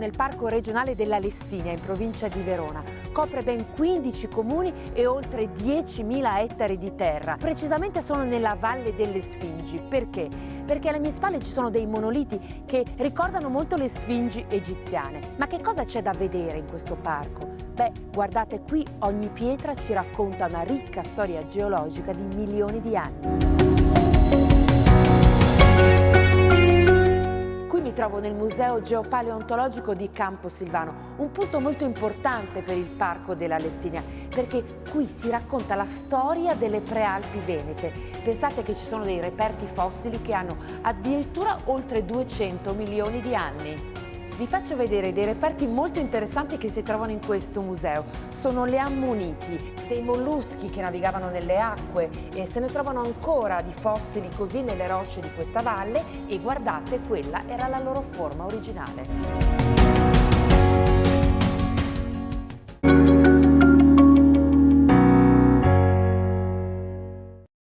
nel Parco regionale della Lessinia, in provincia di Verona. Copre ben 15 comuni e oltre 10.000 ettari di terra. Precisamente sono nella Valle delle Sfingi. Perché? Perché alle mie spalle ci sono dei monoliti che ricordano molto le Sfingi egiziane. Ma che cosa c'è da vedere in questo parco? Beh, guardate qui, ogni pietra ci racconta una ricca storia geologica di milioni di anni. Qui mi trovo nel Museo Geopaleontologico di Camposilvano, un punto molto importante per il Parco della Lessinia, perché qui si racconta la storia delle prealpi venete. Pensate che ci sono dei reperti fossili che hanno addirittura oltre 200 milioni di anni. Vi faccio vedere dei reperti molto interessanti che si trovano in questo museo. Sono le ammoniti, dei molluschi che navigavano nelle acque, e se ne trovano ancora di fossili così nelle rocce di questa valle, e guardate, quella era la loro forma originale.